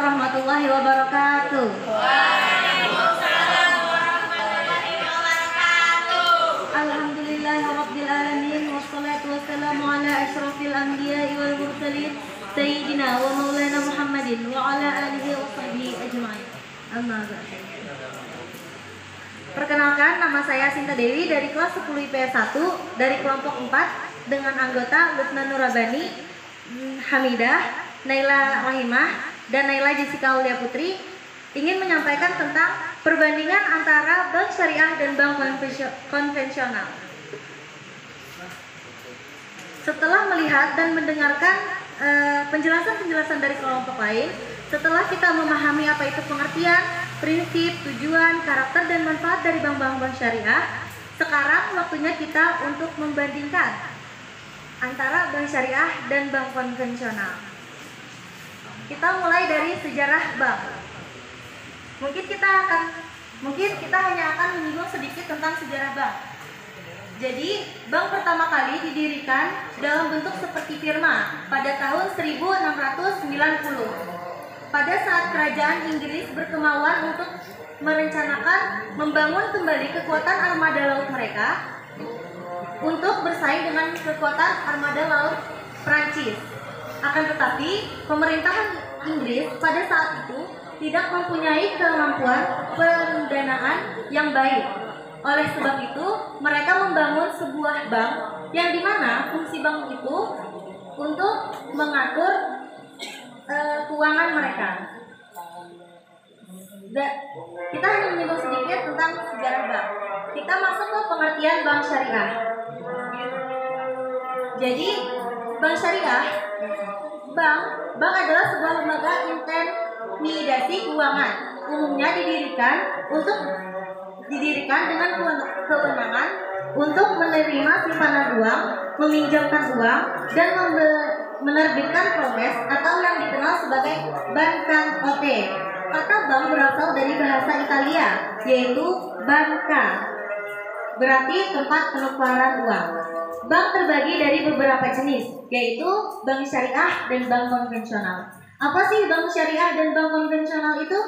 warahmatullahi wabarakatuh. Waalaikumsalam warahmatullahi wabarakatuh. Alhamdulillahirabbil alamin wassalatu wassalamu ala asyrafil anbiya'i wal mursalin sayyidina wa maulana Muhammadin wa ala alihi wa sahbihi ajma'in. Amma ba'd. Perkenalkan, nama saya Sinta Dewi dari kelas 10 IPS 1 dari kelompok 4 dengan anggota Lutna Nurabani, Hamidah, Naila Rahimah, dan Naila Jessica Aulia Putri ingin menyampaikan tentang perbandingan antara bank syariah dan bank konvensional. Setelah melihat dan mendengarkan penjelasan-penjelasan dari kelompok lain, setelah kita memahami apa itu pengertian, prinsip, tujuan, karakter, dan manfaat dari bank-bank syariah, sekarang waktunya kita untuk membandingkan antara bank syariah dan bank konvensional. Kita mulai dari sejarah bank. Mungkin kita hanya akan menyinggung sedikit tentang sejarah bank. Jadi, bank pertama kali didirikan dalam bentuk seperti firma pada tahun 1690. Pada saat kerajaan Inggris berkemauan untuk merencanakan membangun kembali kekuatan armada laut mereka untuk bersaing dengan kekuatan armada laut Prancis. Akan tetapi, pemerintahan Inggris pada saat itu tidak mempunyai kemampuan pendanaan yang baik. Oleh sebab itu, mereka membangun sebuah bank yang dimana fungsi bank itu untuk mengatur keuangan mereka. Kita hanya menyinggung sedikit tentang sejarah bank. Kita masuk ke pengertian bank syariah. Jadi, bank syariah, bank adalah sebuah lembaga intermediasi keuangan. Umumnya didirikan dengan kewenangan untuk menerima simpanan uang, meminjamkan uang, dan menerbitkan progres atau yang dikenal sebagai banconote. Kata bank berasal dari bahasa Italia, yaitu banca, berarti tempat penukaran uang. Bank terbagi dari beberapa jenis, yaitu bank syariah dan bank konvensional. Apa sih bank syariah dan bank konvensional itu?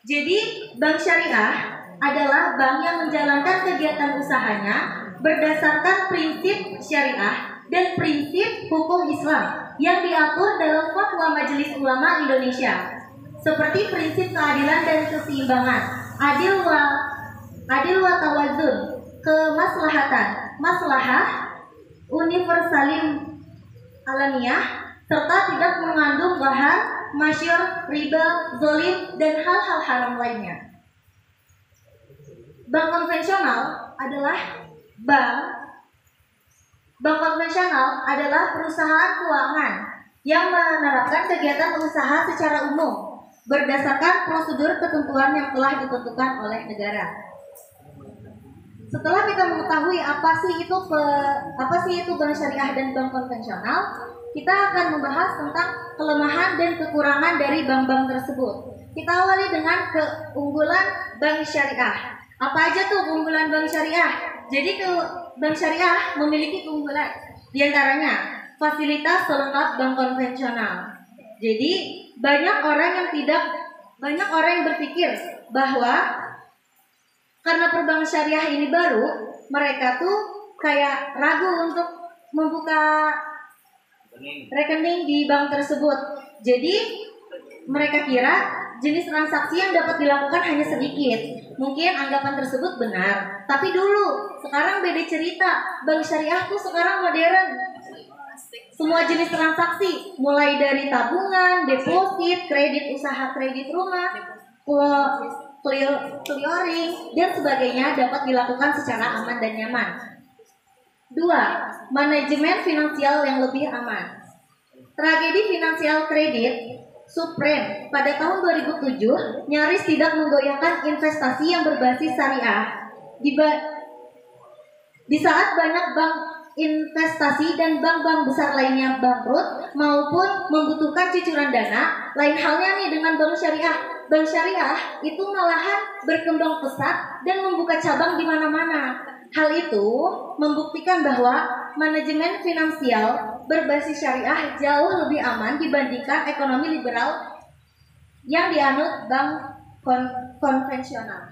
Jadi, bank syariah adalah bank yang menjalankan kegiatan usahanya berdasarkan prinsip syariah dan prinsip hukum Islam yang diatur dalam Fatwa Majelis Ulama Indonesia, seperti prinsip keadilan dan keseimbangan, adil wa tawazun, kemaslahatan, maslahah, universalim alamiah, serta tidak mengandung bahan masyur, riba, zolim, dan hal-hal haram lainnya. Bank konvensional adalah Bank konvensional adalah perusahaan keuangan yang menerapkan kegiatan usaha secara umum berdasarkan prosedur ketentuan yang telah ditentukan oleh negara. Setelah kita mengetahui apa sih itu bank syariah dan bank konvensional, kita akan membahas tentang kelemahan dan kekurangan dari bank-bank tersebut. Kita awali dengan keunggulan bank syariah. Apa aja tuh keunggulan bank syariah? Jadi bank syariah memiliki keunggulan, diantaranya fasilitas selengkap bank konvensional. Jadi banyak orang yang berpikir bahwa karena perbankan syariah ini baru, mereka tuh kayak ragu untuk membuka rekening di bank tersebut. Jadi mereka kira jenis transaksi yang dapat dilakukan hanya sedikit. Mungkin anggapan tersebut benar, tapi sekarang beda cerita. Bank syariah tuh sekarang modern. Semua jenis transaksi, mulai dari tabungan, deposit, kredit usaha, kredit rumah, clearing, dan sebagainya dapat dilakukan secara aman dan nyaman. 2. Manajemen finansial yang lebih aman. Tragedi finansial kredit subprime pada tahun 2007 nyaris tidak menggoyahkan investasi yang berbasis syariah. Di saat banyak bank investasi dan bank-bank besar lainnya bangkrut maupun membutuhkan cucuran dana, lain halnya nih dengan bank syariah. Bank syariah itu malahan berkembang pesat dan membuka cabang di mana-mana. Hal itu membuktikan bahwa manajemen finansial berbasis syariah jauh lebih aman dibandingkan ekonomi liberal yang dianut bank konvensional.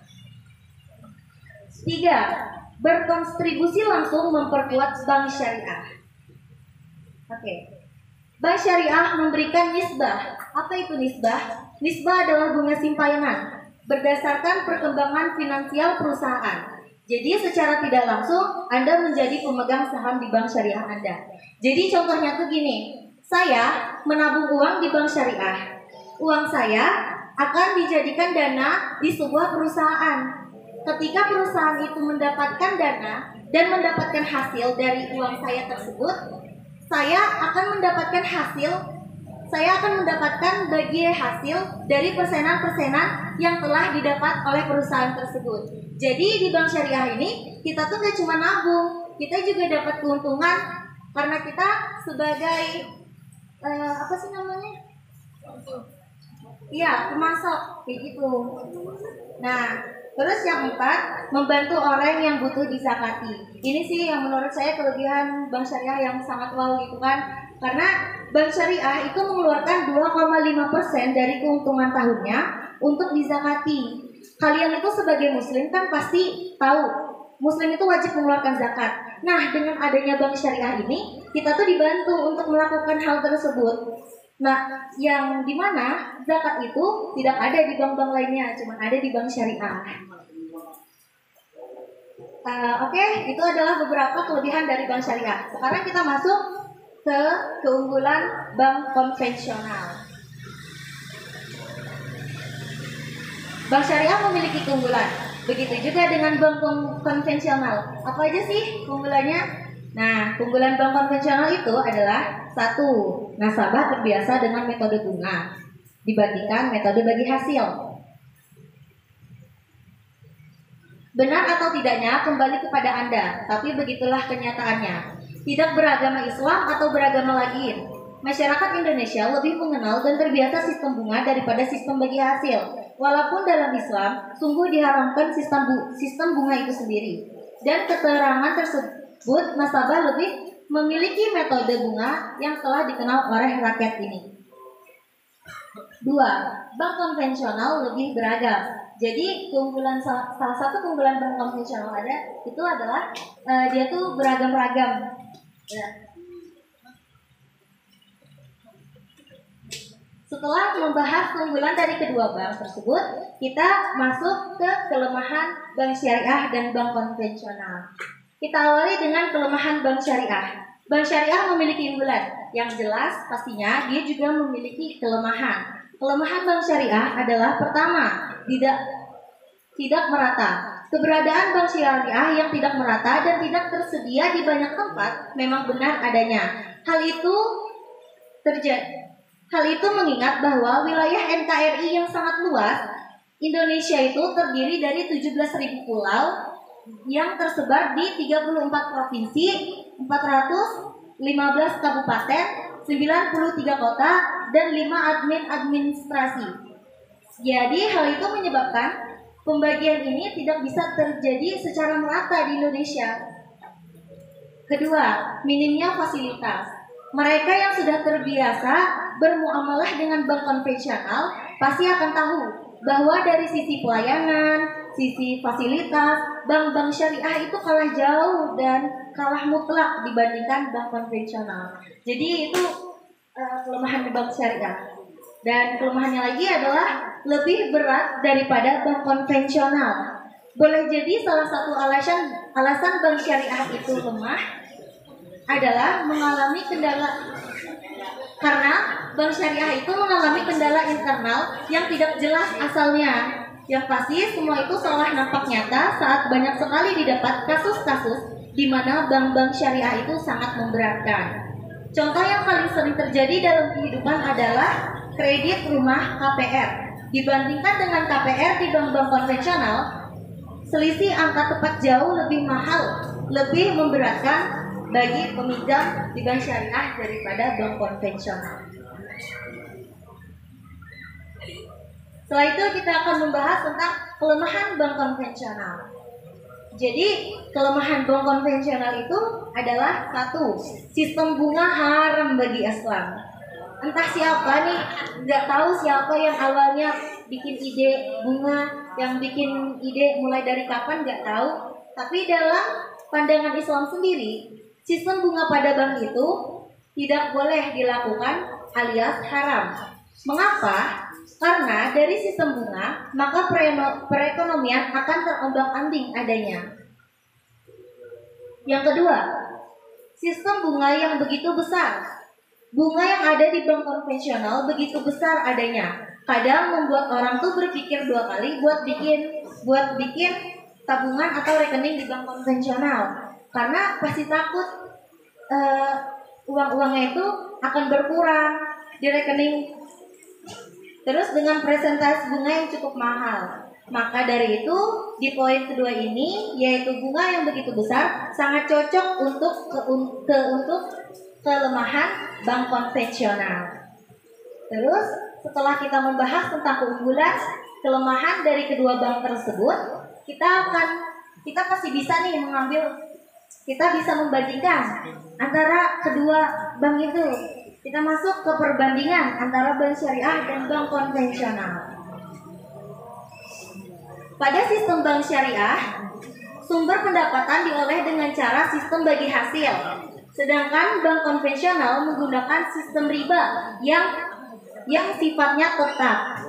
3. Berkontribusi langsung memperkuat bank syariah. Oke. Bank syariah memberikan nisbah. Apa itu nisbah? Nisbah adalah bunga simpanan berdasarkan perkembangan finansial perusahaan. Jadi secara tidak langsung Anda menjadi pemegang saham di bank syariah Anda. Jadi contohnya tuh gini, saya menabung uang di bank syariah. Uang saya akan dijadikan dana di sebuah perusahaan. Ketika perusahaan itu mendapatkan dana dan mendapatkan hasil dari uang saya tersebut, saya akan mendapatkan bagi hasil dari persenan-persenan yang telah didapat oleh perusahaan tersebut. Jadi di bank syariah ini kita tuh gak cuma nabung, kita juga dapat keuntungan karena kita sebagai pemasok kayak gitu. Nah, terus yang 4, membantu orang yang butuh dizakati. Ini sih yang menurut saya kelebihan bank syariah yang sangat wow gitu kan. Karena bank syariah itu mengeluarkan 2,5% dari keuntungan tahunnya untuk dizakati. Kalian itu sebagai muslim kan pasti tahu, muslim itu wajib mengeluarkan zakat. Nah, dengan adanya bank syariah ini, kita tuh dibantu untuk melakukan hal tersebut. Nah, yang dimana zakat itu tidak ada di bank-bank lainnya, cuma ada di bank syariah. Oke, itu adalah beberapa kelebihan dari bank syariah. Sekarang kita masuk ke keunggulan bank konvensional. Bank syariah memiliki keunggulan. Begitu juga dengan bank konvensional. Apa aja sih keunggulannya? Nah, keunggulan bank konvensional itu adalah 1. Nasabah terbiasa dengan metode bunga dibandingkan metode bagi hasil. Benar atau tidaknya kembali kepada Anda, tapi begitulah kenyataannya. Tidak beragama Islam atau beragama lain, masyarakat Indonesia lebih mengenal dan terbiasa sistem bunga daripada sistem bagi hasil. Walaupun dalam Islam sungguh diharamkan sistem bunga itu sendiri. Dan keterangan tersebut nasabah lebih memiliki metode bunga yang telah dikenal oleh rakyat ini. 2. Bank konvensional lebih beragam. Jadi keunggulan salah satu keunggulan bank konvensional adalah dia tuh beragam-ragam. Ya. Setelah membahas keunggulan dari kedua bank tersebut, kita masuk ke kelemahan bank syariah dan bank konvensional. Kita awali dengan kelemahan bank syariah. Bank syariah memiliki unggulan. Yang jelas pastinya dia juga memiliki kelemahan. Kelemahan bank syariah adalah pertama, tidak merata. Keberadaan bank syariah yang tidak merata dan tidak tersedia di banyak tempat memang benar adanya. Hal itu mengingat bahwa wilayah NKRI yang sangat luas, Indonesia itu terdiri dari 17.000 pulau yang tersebar di 34 provinsi, 415 kabupaten, 93 kota, dan 5 administrasi. Jadi hal itu menyebabkan pembagian ini tidak bisa terjadi secara merata di Indonesia. Kedua, minimnya fasilitas. Mereka yang sudah terbiasa bermuamalah dengan bank konvensional pasti akan tahu bahwa dari sisi pelayanan, sisi fasilitas, bank-bank syariah itu kalah jauh dan kalah mutlak dibandingkan bank konvensional. Jadi itu kelemahan bank syariah. Dan kelemahannya lagi adalah lebih berat daripada bank konvensional. Boleh jadi salah satu alasan bank syariah itu lemah adalah mengalami kendala, karena bank syariah itu mengalami kendala internal yang tidak jelas asalnya. Yang pasti semua itu seolah nampak nyata saat banyak sekali didapat kasus-kasus di mana bank-bank syariah itu sangat memberatkan. Contoh yang paling sering terjadi dalam kehidupan adalah kredit rumah KPR. Dibandingkan dengan KPR di bank-bank konvensional, selisih angka tepat jauh lebih mahal, lebih memberatkan bagi peminjam di bank syariah daripada bank konvensional. Setelah itu kita akan membahas tentang kelemahan bank konvensional. Jadi kelemahan bank konvensional itu adalah 1. Sistem bunga haram bagi Islam. entah siapa nih, nggak tahu siapa yang awalnya bikin ide bunga, yang bikin ide mulai dari kapan nggak tahu. Tapi dalam pandangan Islam sendiri, sistem bunga pada bank itu tidak boleh dilakukan alias haram. Mengapa? Karena dari sistem bunga, maka perekonomian akan terombang-ambing adanya. Yang kedua, sistem bunga yang begitu besar. Bunga yang ada di bank konvensional begitu besar adanya. Kadang membuat orang tuh berpikir dua kali buat bikin tabungan atau rekening di bank konvensional. Karena pasti takut uang-uangnya itu akan berkurang di rekening. Terus dengan presentasi bunga yang cukup mahal. Maka dari itu di poin kedua ini, yaitu bunga yang begitu besar sangat cocok untuk kelemahan bank konvensional. Terus setelah kita membahas tentang keunggulan, kelemahan dari kedua bank tersebut, kita pasti bisa nih kita bisa membandingkan antara kedua bank itu. Kita masuk ke perbandingan antara bank syariah dan bank konvensional. Pada sistem bank syariah, sumber pendapatan dioleh dengan cara sistem bagi hasil. Sedangkan bank konvensional menggunakan sistem riba yang sifatnya tetap.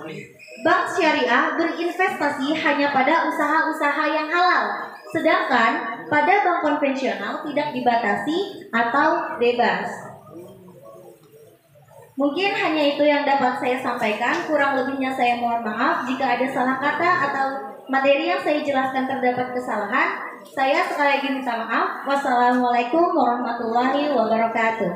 Bank syariah berinvestasi hanya pada usaha-usaha yang halal. Sedangkan pada bank konvensional tidak dibatasi atau bebas. Mungkin hanya itu yang dapat saya sampaikan. Kurang lebihnya saya mohon maaf jika ada salah kata atau materi yang saya jelaskan terdapat kesalahan. Saya sekali lagi minta maaf. Wassalamualaikum warahmatullahi wabarakatuh.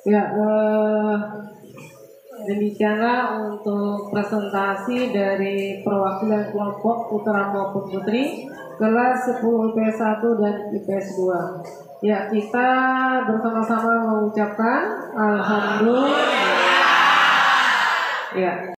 Ya, demikianlah untuk presentasi dari perwakilan kelompok putra maupun putri kelas 10 IPS 1 dan IPS 2. Ya, kita bersama-sama mengucapkan alhamdulillah. Ya.